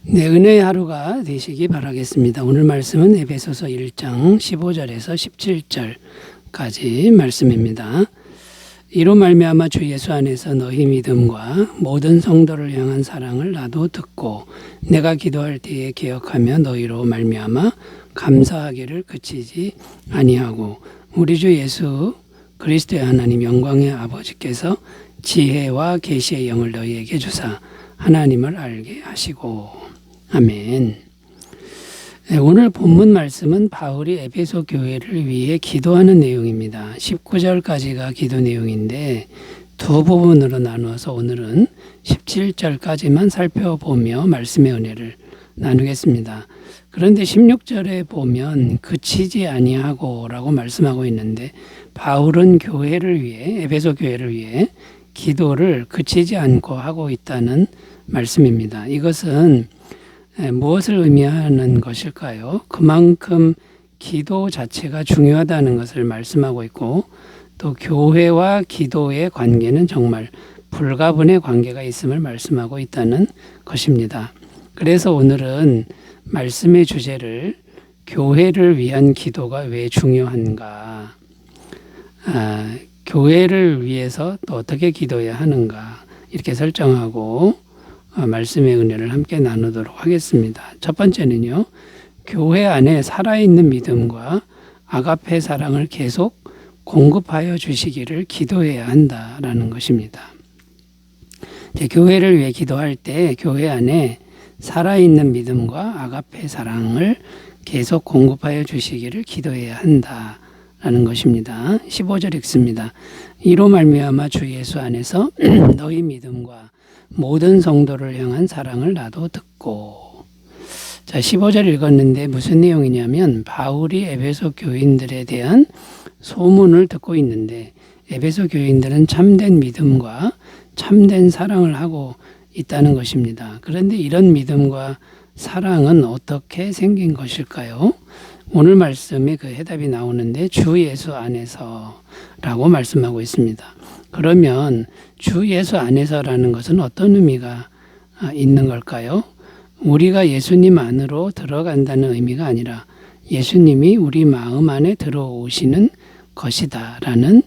네, 은혜의 하루가 되시기 바라겠습니다. 오늘 말씀은 에베소서 1장 15절에서 17절까지 말씀입니다. 이로 말미암아 주 예수 안에서 너희 믿음과 모든 성도를 향한 사랑을 나도 듣고 내가 기도할 때에 기억하며 너희로 말미암아 감사하기를 그치지 아니하고 우리 주 예수 그리스도의 하나님 영광의 아버지께서 지혜와 계시의 영을 너희에게 주사 하나님을 알게 하시고. 아멘. 오늘 본문 말씀은 바울이 에베소 교회를 위해 기도하는 내용입니다. 19절까지가 기도 내용인데 두 부분으로 나누어서 오늘은 17절까지만 살펴보며 말씀의 은혜를 나누겠습니다. 그런데 16절에 보면 그치지 아니하고 라고 말씀하고 있는데 바울은 교회를 위해 에베소 교회를 위해 기도를 그치지 않고 하고 있다는 말씀입니다. 이것은 무엇을 의미하는 것일까요? 그만큼 기도 자체가 중요하다는 것을 말씀하고 있고 또 교회와 기도의 관계는 정말 불가분의 관계가 있음을 말씀하고 있다는 것입니다. 그래서 오늘은 말씀의 주제를 교회를 위한 기도가 왜 중요한가, 교회를 위해서 또 어떻게 기도해야 하는가 이렇게 설정하고 말씀의 은혜를 함께 나누도록 하겠습니다. 첫 번째는요, 교회 안에 살아있는 믿음과 아가페 사랑을 계속 공급하여 주시기를 기도해야 한다라는 것입니다. 교회를 위해 기도할 때 교회 안에 살아있는 믿음과 아가페 사랑을 계속 공급하여 주시기를 기도해야 한다라는 것입니다. 15절 읽습니다. 이로 말미암아 주 예수 안에서 너희 믿음과 모든 성도를 향한 사랑을 나도 듣고. 자, 15절 읽었는데 무슨 내용이냐면 바울이 에베소 교인들에 대한 소문을 듣고 있는데 에베소 교인들은 참된 믿음과 참된 사랑을 하고 있다는 것입니다. 그런데 이런 믿음과 사랑은 어떻게 생긴 것일까요? 오늘 말씀에 그 해답이 나오는데 주 예수 안에서라고 말씀하고 있습니다. 그러면 주 예수 안에서라는 것은 어떤 의미가 있는 걸까요? 우리가 예수님 안으로 들어간다는 의미가 아니라 예수님이 우리 마음 안에 들어오시는 것이다라는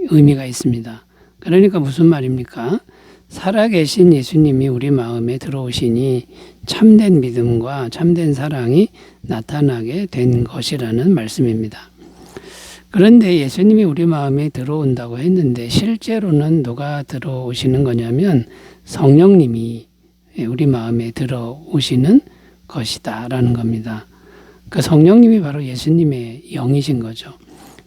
의미가 있습니다. 그러니까 무슨 말입니까? 살아계신 예수님이 우리 마음에 들어오시니 참된 믿음과 참된 사랑이 나타나게 된 것이라는 말씀입니다. 그런데 예수님이 우리 마음에 들어온다고 했는데 실제로는 누가 들어오시는 거냐면 성령님이 우리 마음에 들어오시는 것이다라는 겁니다. 그 성령님이 바로 예수님의 영이신 거죠.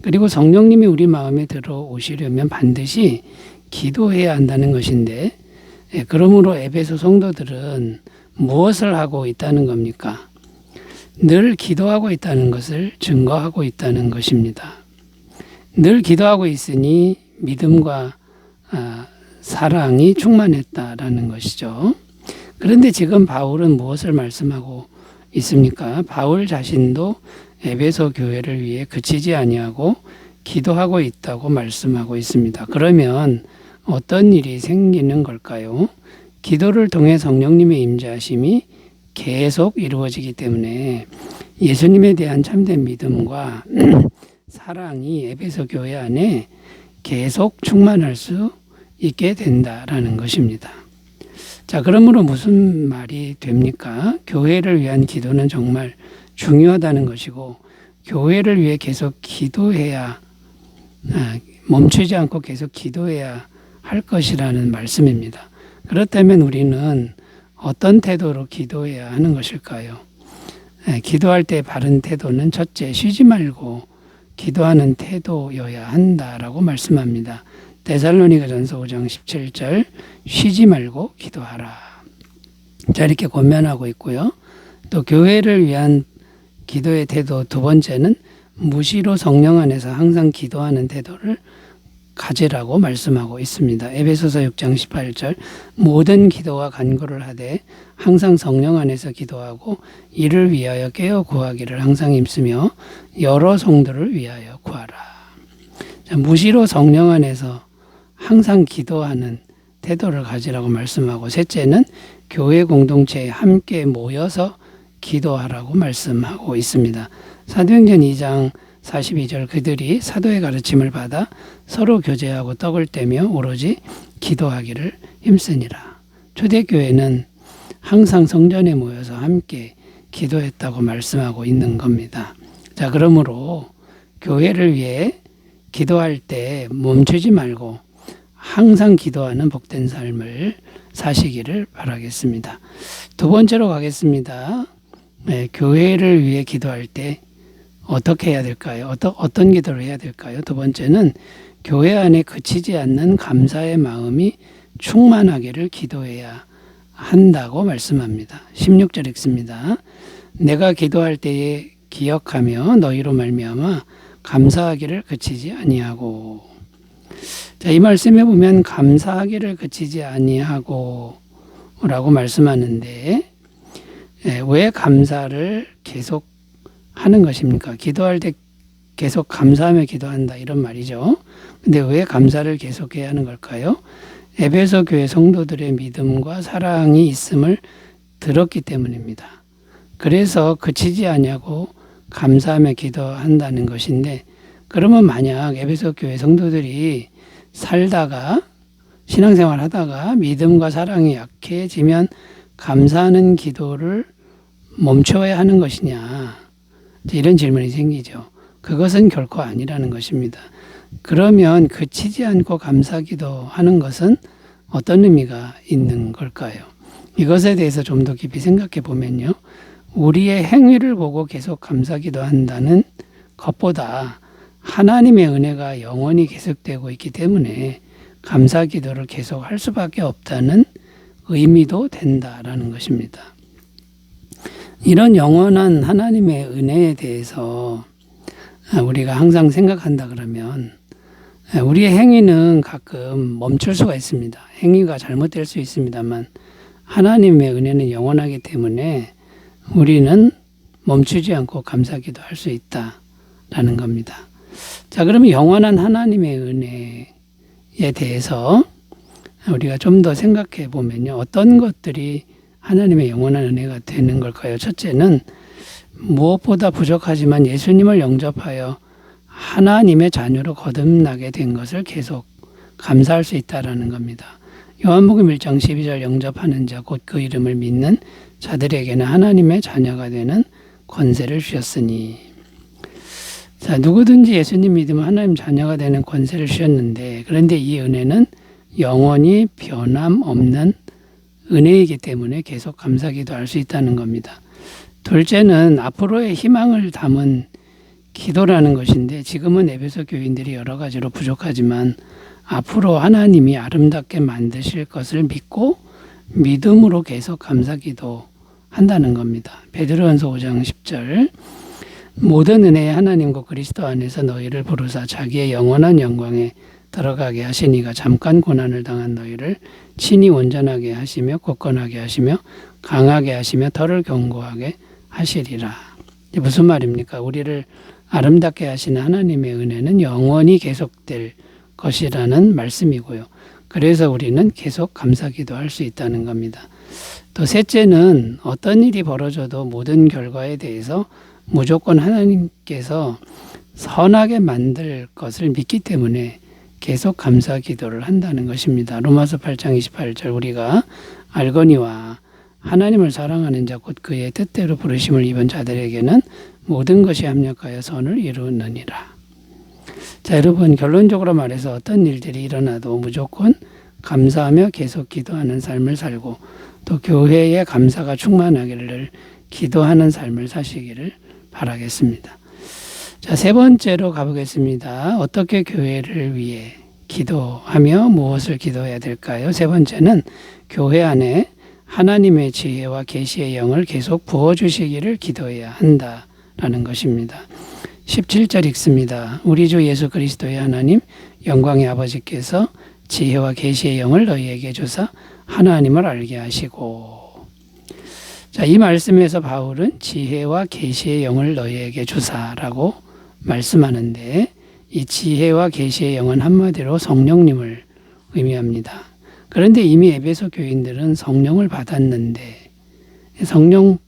그리고 성령님이 우리 마음에 들어오시려면 반드시 기도해야 한다는 것인데 그러므로 에베소 성도들은 무엇을 하고 있다는 겁니까? 늘 기도하고 있다는 것을 증거하고 있다는 것입니다. 늘 기도하고 있으니 믿음과 사랑이 충만했다라는 것이죠. 그런데 지금 바울은 무엇을 말씀하고 있습니까? 바울 자신도 에베소 교회를 위해 그치지 아니하고 기도하고 있다고 말씀하고 있습니다. 그러면 어떤 일이 생기는 걸까요? 기도를 통해 성령님의 임재하심이 계속 이루어지기 때문에 예수님에 대한 참된 믿음과 사랑이 에베소 교회 안에 계속 충만할 수 있게 된다라는 것입니다. 자, 그러므로 무슨 말이 됩니까? 교회를 위한 기도는 정말 중요하다는 것이고 교회를 위해 계속 기도해야 멈추지 않고 계속 기도해야 할 것이라는 말씀입니다. 그렇다면 우리는 어떤 태도로 기도해야 하는 것일까요? 기도할 때 바른 태도는 첫째, 쉬지 말고 기도하는 태도여야 한다라고 말씀합니다. 데살로니가전서 5장 17절 쉬지 말고 기도하라. 자, 이렇게 권면하고 있고요. 또 교회를 위한 기도의 태도 두 번째는 무시로 성령 안에서 항상 기도하는 태도를 가지라고 말씀하고 있습니다. 에베소서 6장 18절 모든 기도와 간구를 하되 항상 성령 안에서 기도하고 이를 위하여 깨어 구하기를 항상 힘쓰며 여러 성도를 위하여 구하라. 자, 무시로 성령 안에서 항상 기도하는 태도를 가지라고 말씀하고 셋째는 교회 공동체에 함께 모여서 기도하라고 말씀하고 있습니다. 사도행전 2장 42절 그들이 사도의 가르침을 받아 서로 교제하고 떡을 떼며 오로지 기도하기를 힘쓰니라. 초대교회는 항상 성전에 모여서 함께 기도했다고 말씀하고 있는 겁니다. 자, 그러므로 교회를 위해 기도할 때 멈추지 말고 항상 기도하는 복된 삶을 사시기를 바라겠습니다. 두 번째로 가겠습니다. 교회를 위해 기도할 때 어떻게 해야 될까요? 어떤 기도를 해야 될까요? 두 번째는 교회 안에 그치지 않는 감사의 마음이 충만하기를 기도해야 한다고 말씀합니다. 16절 읽습니다. 내가 기도할 때에 기억하며 너희로 말미암아 감사하기를 그치지 아니하고. 자, 이 말씀에 보면 감사하기를 그치지 아니하고 라고 말씀하는데 왜 감사를 계속 하는 것입니까? 기도할 때 계속 감사하며 기도한다 이런 말이죠. 근데 왜 감사를 계속해야 하는 걸까요? 에베소 교회 성도들의 믿음과 사랑이 있음을 들었기 때문입니다. 그래서 그치지 아니하고 감사하며 기도한다는 것인데, 그러면 만약 에베소 교회 성도들이 살다가 신앙생활 하다가 믿음과 사랑이 약해지면 감사하는 기도를 멈춰야 하는 것이냐, 이런 질문이 생기죠. 그것은 결코 아니라는 것입니다. 그러면 그치지 않고 감사기도 하는 것은 어떤 의미가 있는 걸까요? 이것에 대해서 좀 더 깊이 생각해 보면요, 우리의 행위를 보고 계속 감사기도 한다는 것보다 하나님의 은혜가 영원히 계속되고 있기 때문에 감사기도를 계속 할 수밖에 없다는 의미도 된다라는 것입니다. 이런 영원한 하나님의 은혜에 대해서 우리가 항상 생각한다 그러면 우리의 행위는 가끔 멈출 수가 있습니다. 행위가 잘못될 수 있습니다만 하나님의 은혜는 영원하기 때문에 우리는 멈추지 않고 감사기도 할 수 있다라는 겁니다. 자, 그러면 영원한 하나님의 은혜에 대해서 우리가 좀 더 생각해 보면요, 어떤 것들이 하나님의 영원한 은혜가 되는 걸까요? 첫째는 무엇보다 부족하지만 예수님을 영접하여 하나님의 자녀로 거듭나게 된 것을 계속 감사할 수 있다라는 겁니다. 요한복음 1장 12절 영접하는 자 곧 그 이름을 믿는 자들에게는 하나님의 자녀가 되는 권세를 주셨으니. 자, 누구든지 예수님 믿으면 하나님 자녀가 되는 권세를 주셨는데, 그런데 이 은혜는 영원히 변함없는 은혜이기 때문에 계속 감사기도 할 수 있다는 겁니다. 둘째는 앞으로의 희망을 담은 기도라는 것인데, 지금은 에베소 교인들이 여러 가지로 부족하지만 앞으로 하나님이 아름답게 만드실 것을 믿고 믿음으로 계속 감사기도 한다는 겁니다. 베드로전서 5장 10절 모든 은혜의 하나님과 그리스도 안에서 너희를 부르사 자기의 영원한 영광에 들어가게 하시니가 잠깐 고난을 당한 너희를 친히 온전하게 하시며 굳건하게 하시며 강하게 하시며 더를 견고하게 하시리라. 이게 무슨 말입니까? 우리를 아름답게 하시는 하나님의 은혜는 영원히 계속될 것이라는 말씀이고요. 그래서 우리는 계속 감사기도 할 수 있다는 겁니다. 또 셋째는 어떤 일이 벌어져도 모든 결과에 대해서 무조건 하나님께서 선하게 만들 것을 믿기 때문에 계속 감사 기도를 한다는 것입니다. 로마서 8장 28절 우리가 알거니와 하나님을 사랑하는 자 곧 그의 뜻대로 부르심을 입은 자들에게는 모든 것이 합력하여 선을 이루느니라. 자, 여러분, 결론적으로 말해서 어떤 일들이 일어나도 무조건 감사하며 계속 기도하는 삶을 살고 또 교회에 감사가 충만하기를 기도하는 삶을 사시기를 바라겠습니다. 자, 세 번째로 가보겠습니다. 어떻게 교회를 위해 기도하며 무엇을 기도해야 될까요? 세 번째는 교회 안에 하나님의 지혜와 계시의 영을 계속 부어주시기를 기도해야 한다라는 것입니다. 17절 읽습니다. 우리 주 예수 그리스도의 하나님 영광의 아버지께서 지혜와 계시의 영을 너희에게 주사 하나님을 알게 하시고. 자, 이 말씀에서 바울은 지혜와 계시의 영을 너희에게 주사라고 말씀하는데, 이 지혜와 계시의 영은 한마디로 성령님을 의미합니다. 그런데 이미 에베소 교인들은 성령을 받았는데, 성령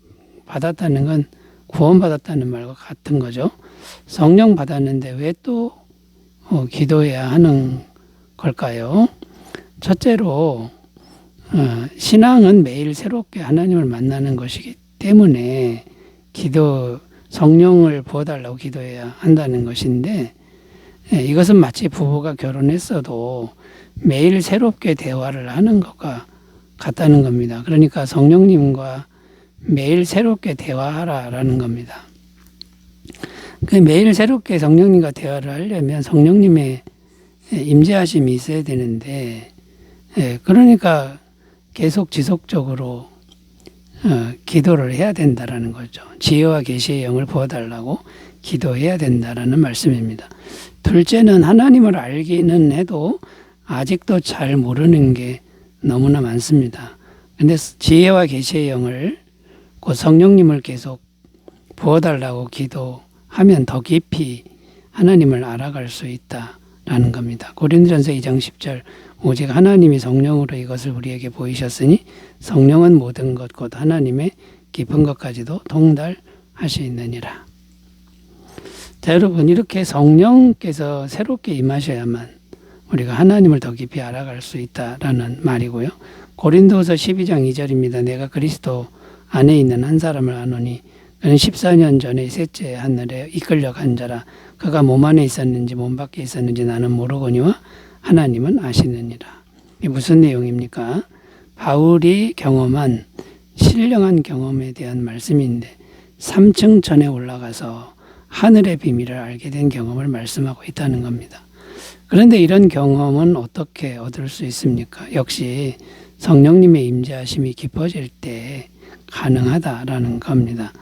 받았다는 건 구원받았다는 말과 같은 거죠. 성령 받았는데 왜 또 기도해야 하는 걸까요? 첫째로 신앙은 매일 새롭게 하나님을 만나는 것이기 때문에 성령을 부어달라고 기도해야 한다는 것인데, 이것은 마치 부부가 결혼했어도 매일 새롭게 대화를 하는 것과 같다는 겁니다. 그러니까 성령님과 매일 새롭게 대화하라라는 겁니다. 매일 새롭게 성령님과 대화를 하려면 성령님의 임재하심이 있어야 되는데, 그러니까 계속 지속적으로 기도를 해야 된다라는 거죠. 지혜와 계시의 영을 부어달라고 기도해야 된다라는 말씀입니다. 둘째는 하나님을 알기는 해도 아직도 잘 모르는 게 너무나 많습니다. 그런데 지혜와 계시의 영을, 그 성령님을 계속 부어달라고 기도하면 더 깊이 하나님을 알아갈 수 있다라는 겁니다. 고린도전서 2장 10절, 오직 하나님이 성령으로 이것을 우리에게 보이셨으니 성령은 모든 것 곧 하나님의 깊은 것까지도 통달하시느니라. 자, 여러분, 이렇게 성령께서 새롭게 임하셔야만 우리가 하나님을 더 깊이 알아갈 수 있다라는 말이고요. 고린도서 12장 2절입니다. 내가 그리스도 안에 있는 한 사람을 아노니 그는 14년 전에 셋째 하늘에 이끌려 간 자라. 그가 몸 안에 있었는지 몸 밖에 있었는지 나는 모르거니와 하나님은 아시느니라. 이게 무슨 내용입니까? 바울이 경험한 신령한 경험에 대한 말씀인데 3층 전에 올라가서 하늘의 비밀을 알게 된 경험을 말씀하고 있다는 겁니다. 그런데 이런 경험은 어떻게 얻을 수 있습니까? 역시 성령님의 임재하심이 깊어질 때 가능하다라는 겁니다.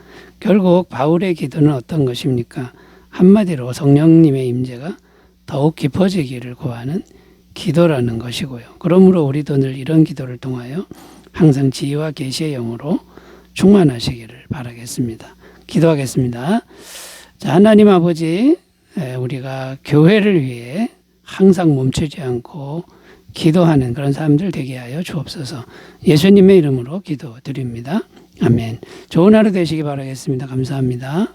결국 바울의 기도는 어떤 것입니까? 한마디로 성령님의 임재가 더욱 깊어지기를 구하는 기도라는 것이고요. 그러므로 우리도 늘 이런 기도를 통하여 항상 지혜와 계시의 영으로 충만하시기를 바라겠습니다. 기도하겠습니다. 자, 하나님 아버지, 우리가 교회를 위해 항상 멈추지 않고 기도하는 그런 사람들 되게 하여 주옵소서. 예수님의 이름으로 기도드립니다. 아멘. 좋은 하루 되시기 바라겠습니다. 감사합니다.